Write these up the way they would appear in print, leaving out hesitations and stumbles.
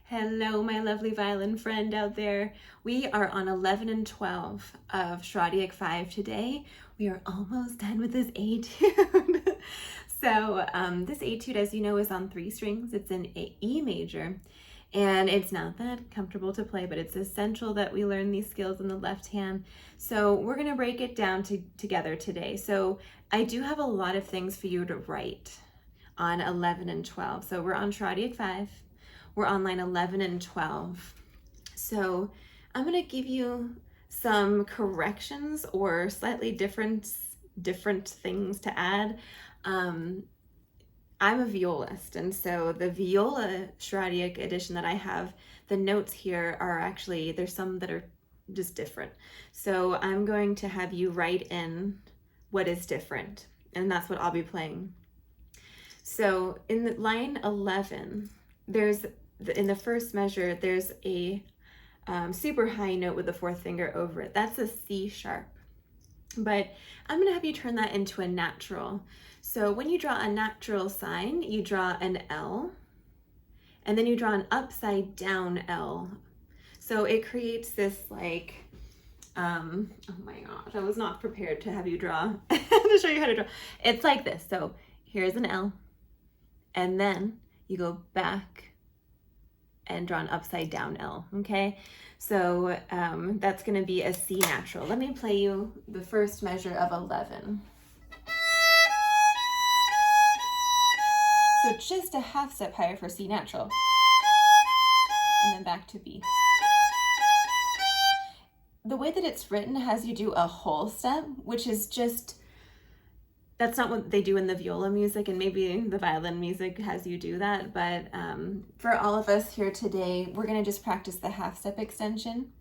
Hello, my lovely violin friend out there. We are on 11 and 12 of Schradieck 5 today. We are almost done with this etude. So this etude, as you know, is on 3 strings. It's in E major, and it's not that comfortable to play, but it's essential that we learn these skills in the left hand. So we're gonna break it down together today. So I do have a lot of things for you to write on 11 and 12. So we're on Schradieck 5. We're on line 11 and 12. So I'm going to give you some corrections or slightly different things to add. I'm a violist, and so the viola Schradieck edition that I have, the notes here are actually, there's some that are just different. So I'm going to have you write in what is different, and that's what I'll be playing. So in the line 11, in the first measure, there's a super high note with the 4th finger over it. That's a C sharp. But I'm gonna have you turn that into a natural. So when you draw a natural sign, you draw an L, and then you draw an upside down L. So it creates this like, oh my gosh, I was not prepared to have you draw, to show you how to draw. It's like this. So here's an L, and then you go back and draw an upside down L, okay? So that's gonna be a C natural. Let me play you the first measure of 11. So just a half step higher for C natural. And then back to B. The way that it's written has you do a whole step, which is just, that's not what they do in the viola music, and maybe the violin music has you do that, but for all of us here today, we're gonna just practice the half step extension.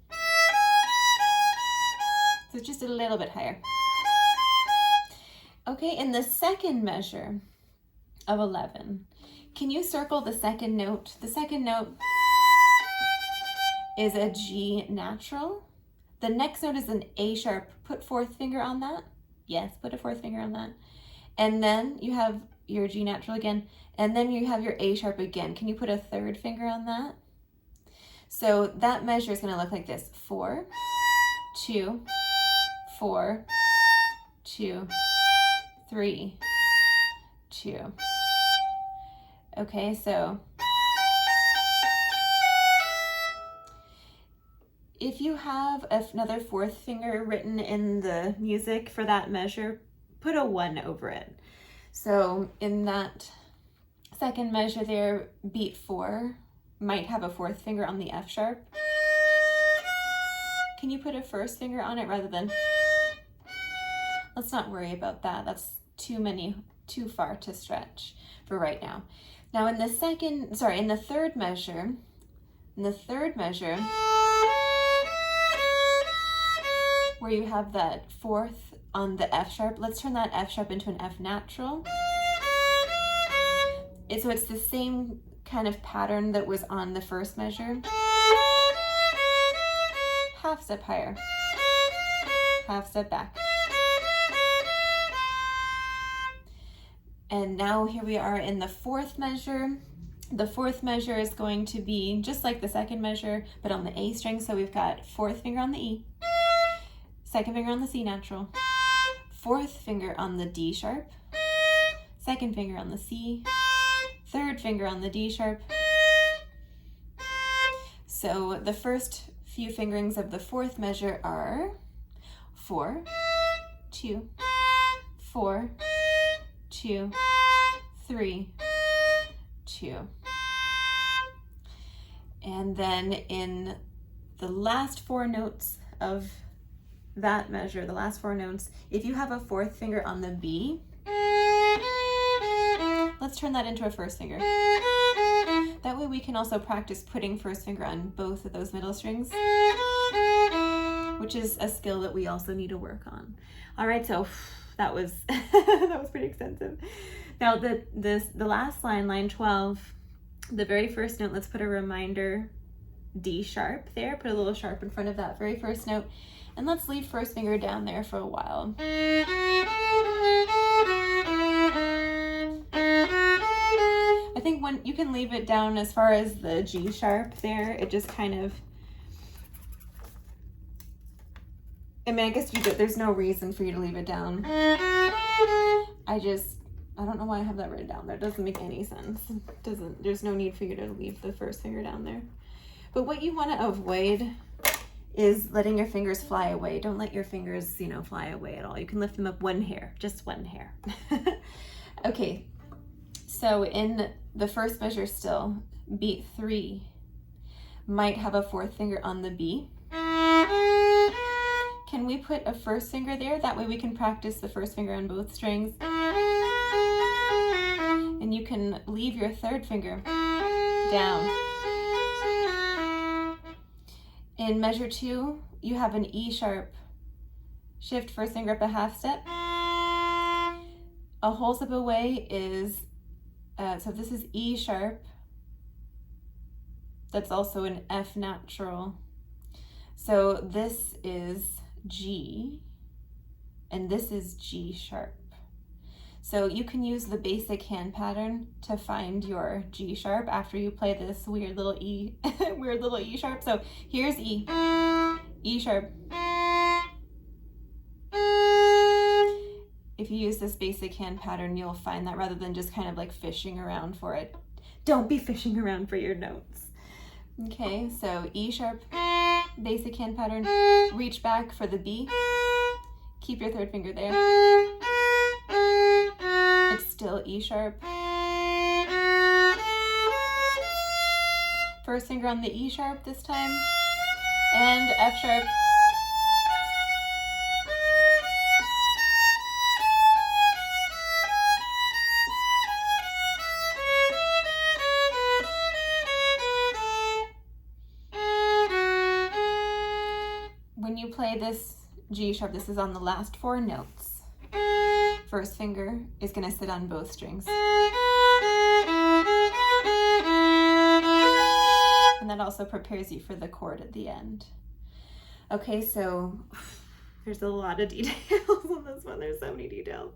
So just a little bit higher. Okay, in the second measure of 11, can you circle the second note? The second note is a G natural. The next note is an A sharp. Put 4th finger on that. Yes, put a 4th finger on that. And then you have your G natural again, and then you have your A sharp again. Can you put a 3rd finger on that? So that measure is gonna look like this: 4, 2, 4, 2, 3, 2. Okay, so if you have another 4th finger written in the music for that measure, put a 1 over it. So in that second measure there, beat 4 might have a 4th finger on the F sharp. Can you put a 1st finger on it rather than? Let's not worry about that. That's too far to stretch for right now. Now in the third measure, where you have that 4th on the F sharp, let's turn that F sharp into an F natural. So it's the same kind of pattern that was on the first measure. Half step higher, half step back. And now here we are in the 4th measure. The 4th measure is going to be just like the second measure, but on the A string. So we've got 4th finger on the E, 2nd finger on the C natural, 4th finger on the D sharp, 2nd finger on the C, 3rd finger on the D sharp. So the first few fingerings of the 4th measure are 4, 2, 4, 2, 3, 2. And then in the last 4 notes of that measure, the last 4 notes, if you have a 4th finger on the B, let's turn that into a 1st finger. That way we can also practice putting 1st finger on both of those middle strings, which is a skill that we also need to work on. All right, so that was that was pretty extensive. Now the last line, line 12, the very first note, let's put a reminder D sharp there, put a little sharp in front of that very first note, and let's leave 1st finger down there for a while. I think when You can leave it down as far as the G sharp there. It just kind of, I mean, I guess there's no reason for you to leave it down. I don't know why I have that written down there. It doesn't make any sense. There's no need for you to leave the first finger down there. But what you want to avoid is letting your fingers fly away. Don't let your fingers, fly away at all. You can lift them up one hair, just one hair. Okay, so in the first measure still, beat 3 might have a 4th finger on the B. Can we put a first finger there? That way we can practice the first finger on both strings. And you can leave your 3rd finger down. In measure 2, you have an E sharp. Shift first finger up a half step. A whole step away is, so this is E sharp. That's also an F natural. So this is G, and this is G sharp. So you can use the basic hand pattern to find your G sharp after you play this weird little E, weird little E sharp. So here's E, E sharp. If you use this basic hand pattern, you'll find that rather than just kind of like fishing around for it. Don't be fishing around for your notes. Okay, so E sharp, basic hand pattern, reach back for the B, keep your 3rd finger there. It's still E sharp. First finger on the E sharp this time, and F sharp. When you play this G sharp, this is on the last 4 notes. First finger is going to sit on both strings. And that also prepares you for the chord at the end. Okay, so there's a lot of details on this one. There's so many details.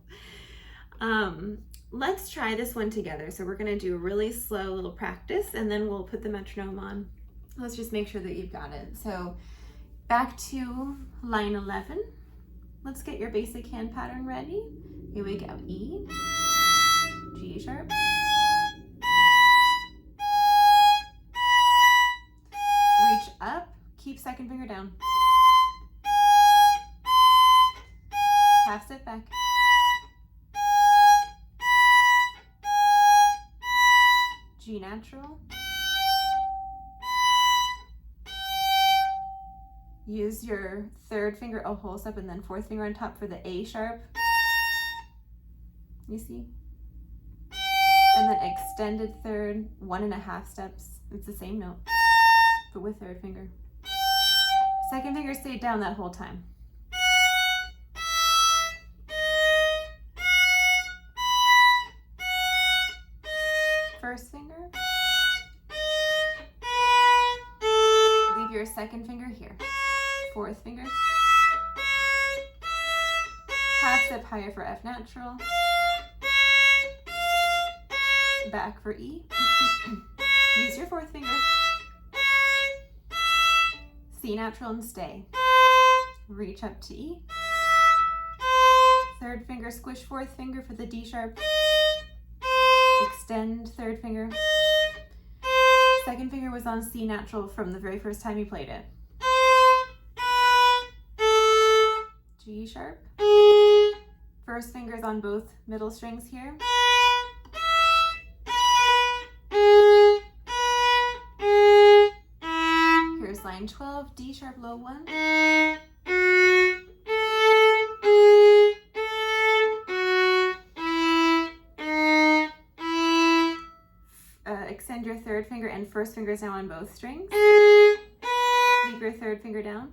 Let's try this one together. So we're going to do a really slow little practice, and then we'll put the metronome on. Let's just make sure that you've got it. So back to line 11. Let's get your basic hand pattern ready. Here we go. E, G sharp, reach up, keep 2nd finger down, half step back, G natural, use your 3rd finger a whole step and then 4th finger on top for the A sharp. You see? And then extended 3rd, 1.5 steps. It's the same note, but with 3rd finger. 2nd finger stayed down that whole time. First finger. Leave your 2nd finger here. 4th finger. Half step higher for F natural. Back for E. Use your 4th finger. C natural and stay. Reach up to E. 3rd finger, squish 4th finger for the D sharp. Extend 3rd finger. 2nd finger was on C natural from the very first time you played it. G sharp. First finger is on both middle strings here. Here's line 12, D sharp, low 1. Extend your 3rd finger and 1st finger is now on both strings. Leave your 3rd finger down.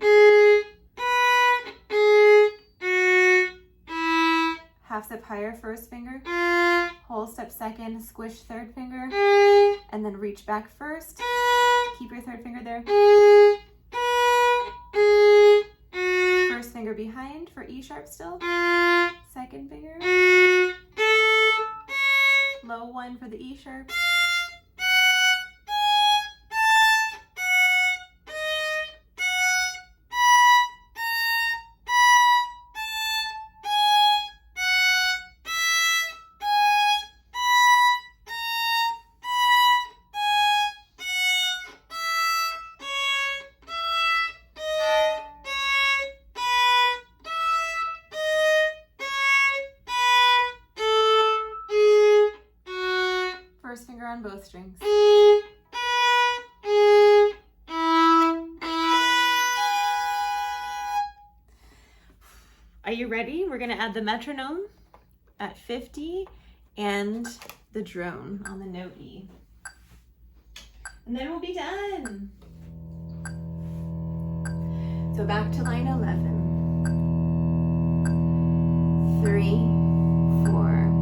Half step higher, 1st finger. Whole step 2nd, squish 3rd finger. And then reach back 1st. Keep your 3rd finger there. 1st finger behind for E sharp still. 2nd finger. Low 1 for the E sharp. strings. Are you ready? We're gonna add the metronome at 50 and the drone on the note E. And then we'll be done. So back to line 11. 3, 4.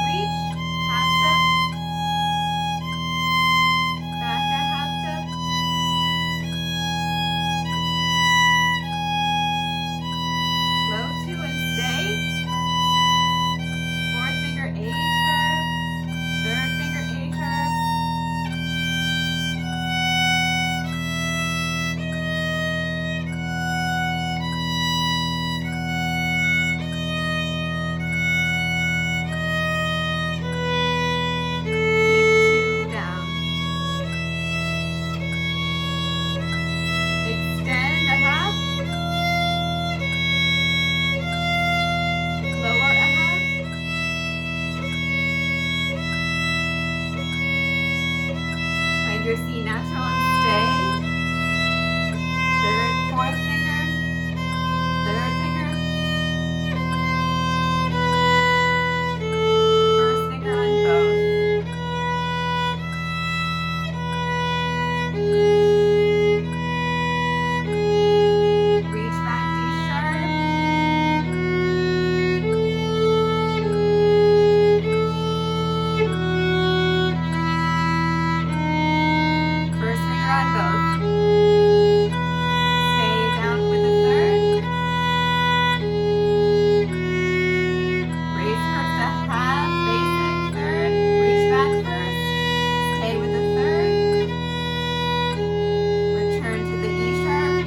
Reach, half step. Back a half step. Low 2 and stay. Fourth finger A sharp. Third finger A sharp. Keep 2 down. Extend a half. Lower a half. Find your C natural and stay. Third, fourth finger. Third finger. First finger on both. Reach back D sharp. First finger on both. Stay down with the third. Raise first a half, basic, third. Reach back first. Stay with the third. Return to the E sharp.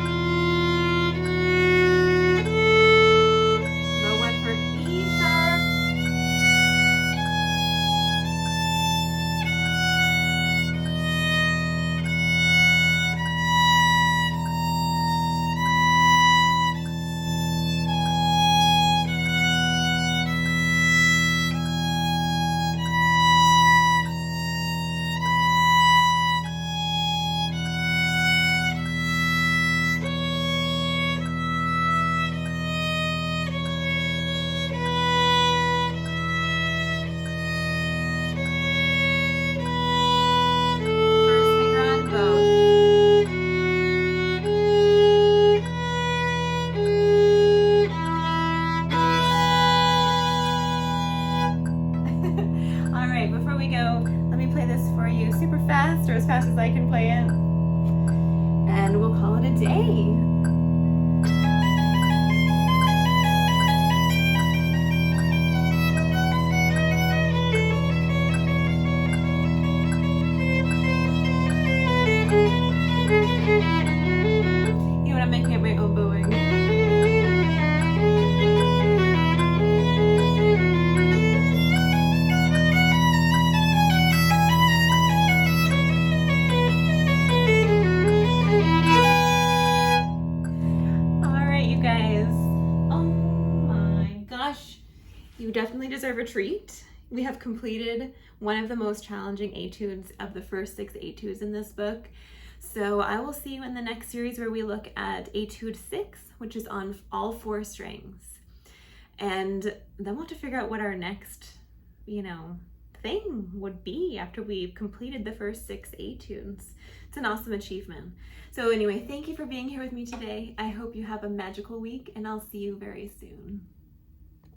Low 1 for E sharp. First finger on both. All right, before we go, let me play this for you super fast or as fast as I can play it. And we'll call it a day. You know what, I'm making up my own bowing. All right, you guys. Oh my gosh. You definitely deserve a treat. We have completed one of the most challenging etudes of the first 6 etudes in this book. So I will see you in the next series where we look at Etude 6, which is on all 4 strings. And then we'll have to figure out what our next, thing would be after we've completed the first 6 etudes. It's an awesome achievement. So anyway, thank you for being here with me today. I hope you have a magical week, and I'll see you very soon.